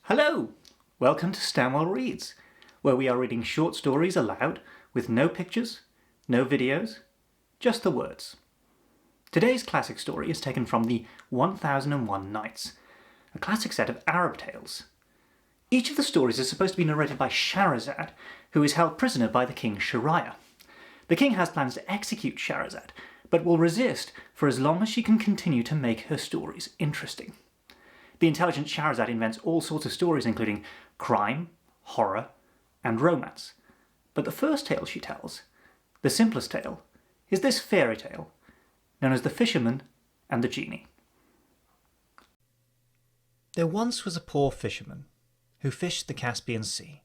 Hello! Welcome to Stanwell Reads, where we are reading short stories aloud with no pictures, no videos, just the words. Today's classic story is taken from the 1001 Nights, a classic set of Arab tales. Each of the stories is supposed to be narrated by Shahrazad, who is held prisoner by the king Shahryar. The king has plans to execute Shahrazad, but will resist for as long as she can continue to make her stories interesting. The intelligent Shahrazad invents all sorts of stories including crime, horror, and romance. But the first tale she tells, the simplest tale, is this fairy tale, known as The Fisherman and the Genie. There once was a poor fisherman who fished the Caspian Sea,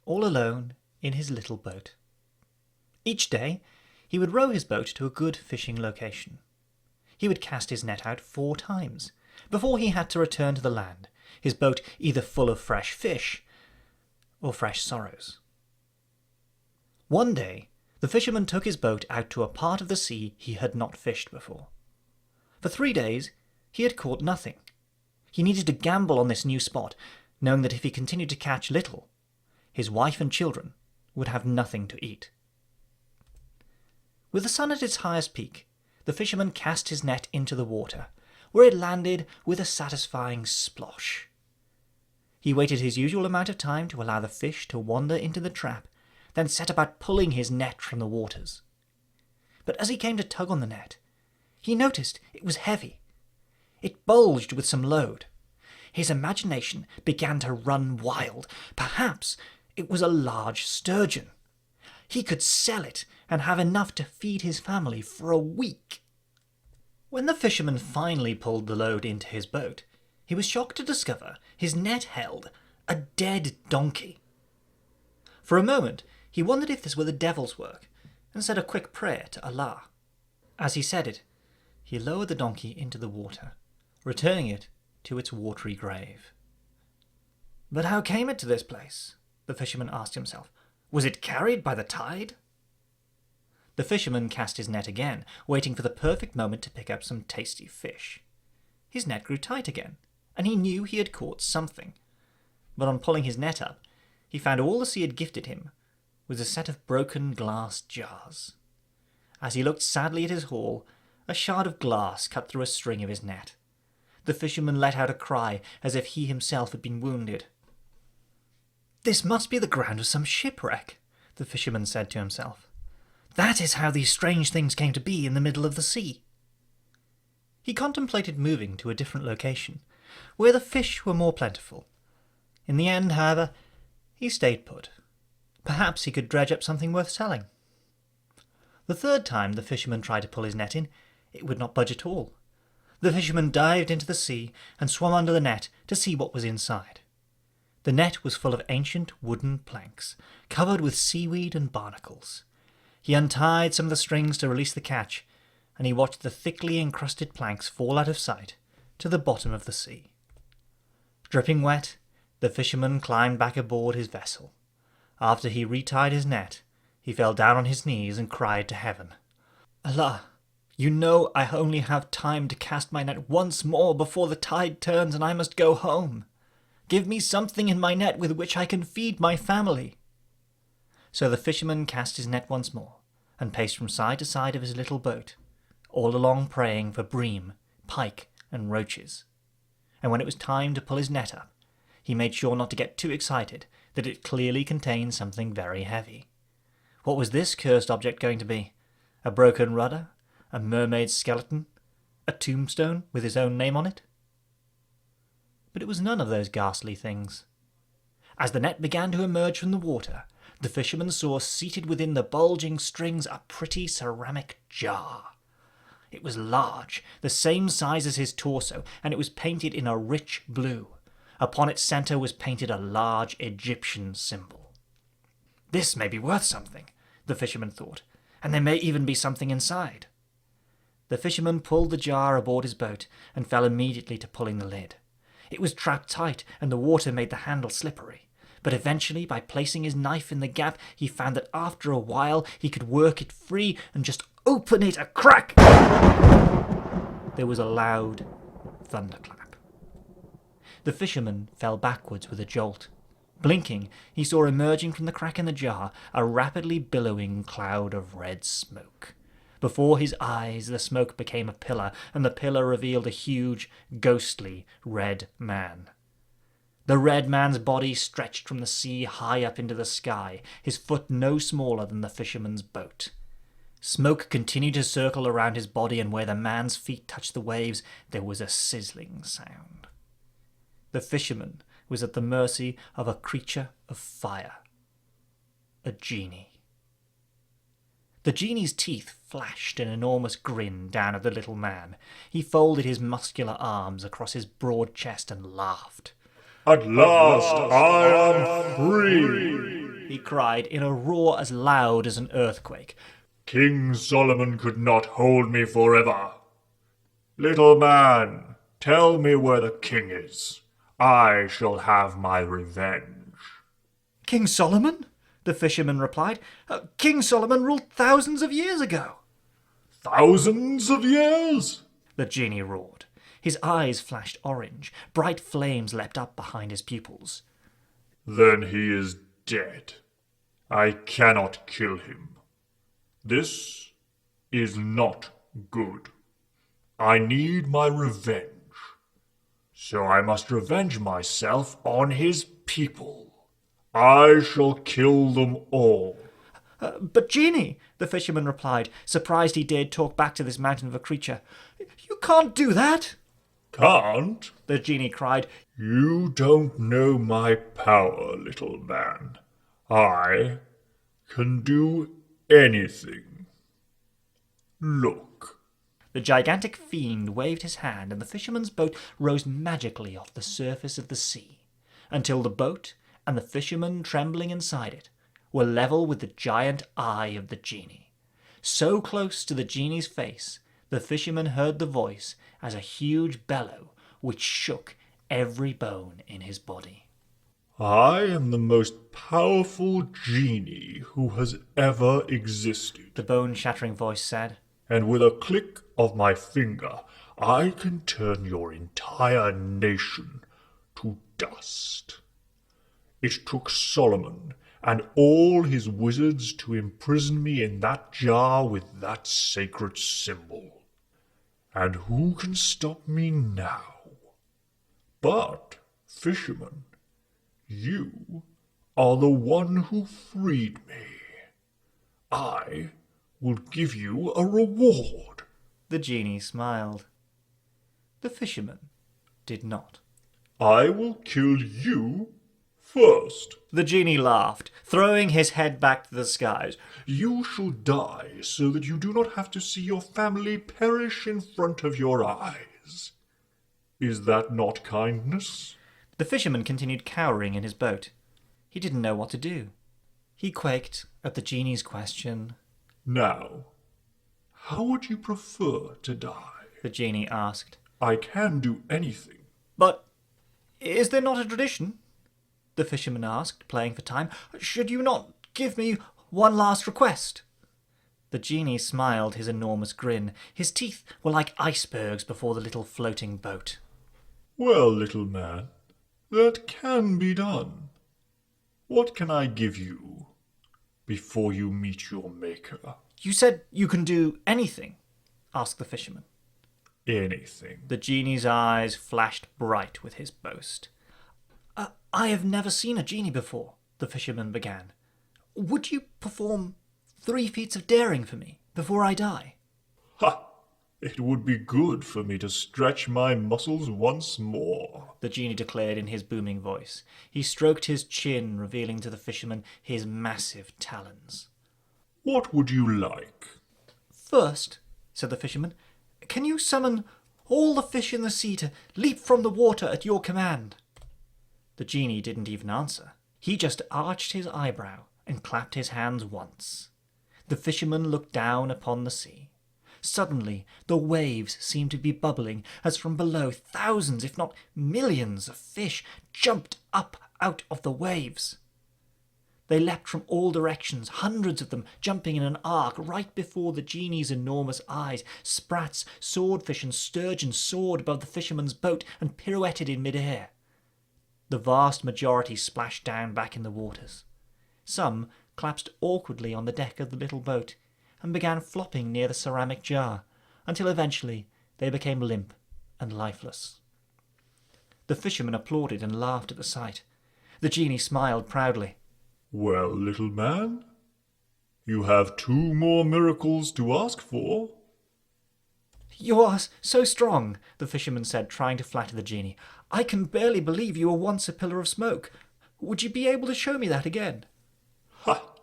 all alone in his little boat. Each day he would row his boat to a good fishing location. He would cast his net out 4 times before he had to return to the land, his boat either full of fresh fish or fresh sorrows. One day, the fisherman took his boat out to a part of the sea he had not fished before. For 3 days, he had caught nothing. He needed to gamble on this new spot, knowing that if he continued to catch little, his wife and children would have nothing to eat. With the sun at its highest peak, the fisherman cast his net into the water, where it landed with a satisfying splosh. He waited his usual amount of time to allow the fish to wander into the trap, then set about pulling his net from the waters. But as he came to tug on the net, he noticed it was heavy. It bulged with some load. His imagination began to run wild. Perhaps it was a large sturgeon. He could sell it and have enough to feed his family for a week. When the fisherman finally pulled the load into his boat, he was shocked to discover his net held a dead donkey. For a moment, he wondered if this were the devil's work, and said a quick prayer to Allah. As he said it, he lowered the donkey into the water, returning it to its watery grave. But how came it to this place? The fisherman asked himself. Was it carried by the tide? The fisherman cast his net again, waiting for the perfect moment to pick up some tasty fish. His net grew tight again, and he knew he had caught something. But on pulling his net up, he found all the sea had gifted him was a set of broken glass jars. As he looked sadly at his haul, a shard of glass cut through a string of his net. The fisherman let out a cry as if he himself had been wounded. "This must be the ground of some shipwreck," the fisherman said to himself. "That is how these strange things came to be in the middle of the sea." He contemplated moving to a different location, where the fish were more plentiful. In the end, however, he stayed put. Perhaps he could dredge up something worth selling. The 3rd time the fisherman tried to pull his net in, it would not budge at all. The fisherman dived into the sea and swam under the net to see what was inside. The net was full of ancient wooden planks, covered with seaweed and barnacles. He untied some of the strings to release the catch, and he watched the thickly encrusted planks fall out of sight to the bottom of the sea. Dripping wet, the fisherman climbed back aboard his vessel. After he retied his net, he fell down on his knees and cried to heaven. "Allah, you know I only have time to cast my net once more before the tide turns and I must go home. Give me something in my net with which I can feed my family." So the fisherman cast his net once more, and paced from side to side of his little boat, all along praying for bream, pike, and roaches. And when it was time to pull his net up, he made sure not to get too excited that it clearly contained something very heavy. What was this cursed object going to be? A broken rudder? A mermaid's skeleton? A tombstone with his own name on it? But it was none of those ghastly things. As the net began to emerge from the water, the fisherman saw seated within the bulging strings a pretty ceramic jar. It was large, the same size as his torso, and it was painted in a rich blue. Upon its centre was painted a large Egyptian symbol. "This may be worth something," the fisherman thought, "and there may even be something inside." The fisherman pulled the jar aboard his boat and fell immediately to pulling the lid. It was trapped tight, and the water made the handle slippery. But eventually, by placing his knife in the gap, he found that after a while he could work it free and just open it a crack. There was a loud thunderclap. The fisherman fell backwards with a jolt. Blinking, he saw emerging from the crack in the jar a rapidly billowing cloud of red smoke. Before his eyes the smoke became a pillar, and the pillar revealed a huge, ghostly, red man. The red man's body stretched from the sea high up into the sky, his foot no smaller than the fisherman's boat. Smoke continued to circle around his body, and where the man's feet touched the waves, there was a sizzling sound. The fisherman was at the mercy of a creature of fire. A genie. The genie's teeth flashed an enormous grin down at the little man. He folded his muscular arms across his broad chest and laughed. At last I am free, he cried in a roar as loud as an earthquake. King Solomon could not hold me forever. Little man, tell me where the king is. I shall have my revenge. King Solomon? The fisherman replied. King Solomon ruled thousands of years ago. Thousands of years? The genie roared. His eyes flashed orange. Bright flames leapt up behind his pupils. Then he is dead. I cannot kill him. This is not good. I need my revenge. So I must revenge myself on his people. I shall kill them all. But Genie, the fisherman replied, surprised he dared talk back to this mountain of a creature. You can't do that. Can't? The genie cried. You don't know my power, little man. I can do anything. Look. The gigantic fiend waved his hand, and the fisherman's boat rose magically off the surface of the sea, until the boat and the fisherman trembling inside it were level with the giant eye of the genie. So close to the genie's face, the fisherman heard the voice as a huge bellow which shook every bone in his body. I am the most powerful genie who has ever existed, the bone-shattering voice said. And with a click of my finger, I can turn your entire nation to dust. It took Solomon and all his wizards to imprison me in that jar with that sacred symbol. And who can stop me now? But, fisherman, you are the one who freed me. I will give you a reward. The genie smiled. The fisherman did not. I will kill you first. The genie laughed, throwing his head back to the skies. You shall die so that you do not have to see your family perish in front of your eyes. Is that not kindness? The fisherman continued cowering in his boat. He didn't know what to do. He quaked at the genie's question. Now, how would you prefer to die? The genie asked. I can do anything. But is there not a tradition? The fisherman asked, playing for time. Should you not give me one last request? The genie smiled his enormous grin. His teeth were like icebergs before the little floating boat. Well, little man, that can be done. What can I give you before you meet your maker? You said you can do anything, asked the fisherman. Anything. The genie's eyes flashed bright with his boast. I have never seen a genie before, the fisherman began. Would you perform 3 feats of daring for me before I die? Ha! It would be good for me to stretch my muscles once more, the genie declared in his booming voice. He stroked his chin, revealing to the fisherman his massive talons. What would you like? First, said the fisherman, can you summon all the fish in the sea to leap from the water at your command? The genie didn't even answer. He just arched his eyebrow and clapped his hands once. The fisherman looked down upon the sea. Suddenly, the waves seemed to be bubbling as from below thousands, if not millions, of fish jumped up out of the waves. They leapt from all directions, hundreds of them jumping in an arc right before the genie's enormous eyes. Sprats, swordfish and sturgeon soared above the fisherman's boat and pirouetted in mid-air. The vast majority splashed down back in the waters. Some collapsed awkwardly on the deck of the little boat and began flopping near the ceramic jar, until eventually they became limp and lifeless. The fisherman applauded and laughed at the sight. The genie smiled proudly. "Well, little man, you have 2 more miracles to ask for." "You are so strong," the fisherman said, trying to flatter the genie. "I can barely believe you were once a pillar of smoke. Would you be able to show me that again?" "Ha!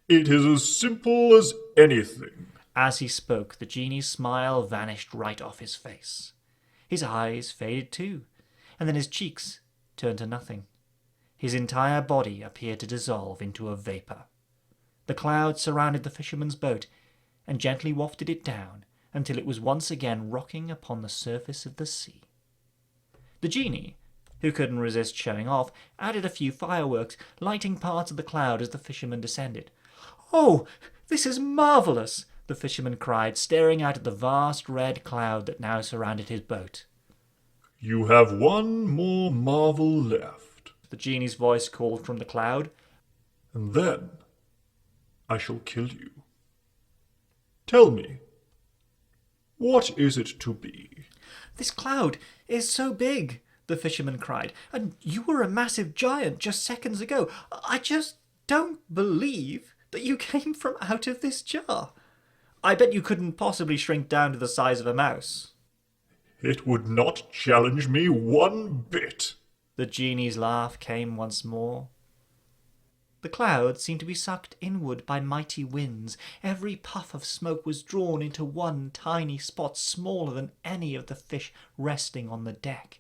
It is as simple as anything." As he spoke, the genie's smile vanished right off his face. His eyes faded too, and then his cheeks turned to nothing. His entire body appeared to dissolve into a vapour. The cloud surrounded the fisherman's boat and gently wafted it down until it was once again rocking upon the surface of the sea. The genie, who couldn't resist showing off, added a few fireworks, lighting parts of the cloud as the fisherman descended. "Oh, this is marvellous!" the fisherman cried, staring out at the vast red cloud that now surrounded his boat. "You have 1 more marvel left, The genie's voice called from the cloud. and then I shall kill you. Tell me, what is it to be?" "This cloud is so big," the fisherman cried, "and you were a massive giant just seconds ago. I just don't believe that you came from out of this jar. I bet you couldn't possibly shrink down to the size of a mouse." "It would not challenge me 1 bit." The genie's laugh came once more. The clouds seemed to be sucked inward by mighty winds. Every puff of smoke was drawn into one tiny spot smaller than any of the fish resting on the deck.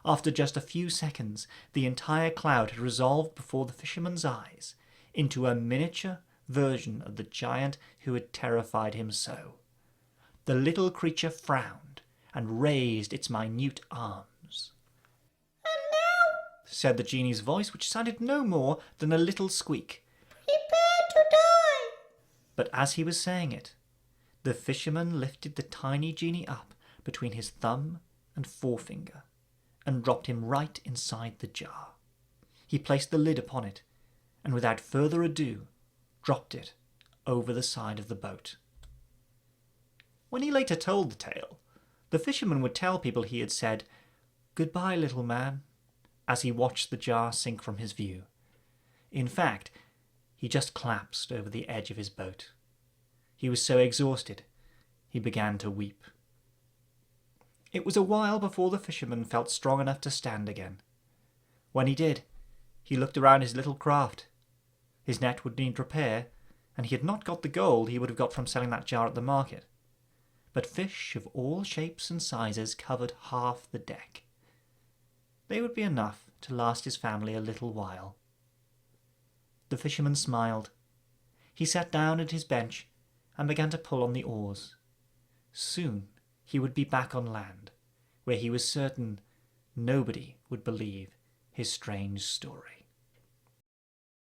After just a few seconds, the entire cloud had resolved before the fisherman's eyes into a miniature version of the giant who had terrified him so. The little creature frowned and raised its minute arms. "And now," said the genie's voice, which sounded no more than a little squeak. "prepare to die." But as he was saying it, the fisherman lifted the tiny genie up between his thumb and forefinger and dropped him right inside the jar. He placed the lid upon it, and without further ado, dropped it over the side of the boat. When he later told the tale, the fisherman would tell people he had said, "Goodbye, little man," as he watched the jar sink from his view. In fact, he just collapsed over the edge of his boat. He was so exhausted, he began to weep. It was a while before the fisherman felt strong enough to stand again. When he did, he looked around his little craft. His net would need repair, and he had not got the gold he would have got from selling that jar at the market. But fish of all shapes and sizes covered half the deck. They would be enough to last his family a little while. The fisherman smiled. He sat down at his bench and began to pull on the oars. Soon he would be back on land, where he was certain nobody would believe his strange story.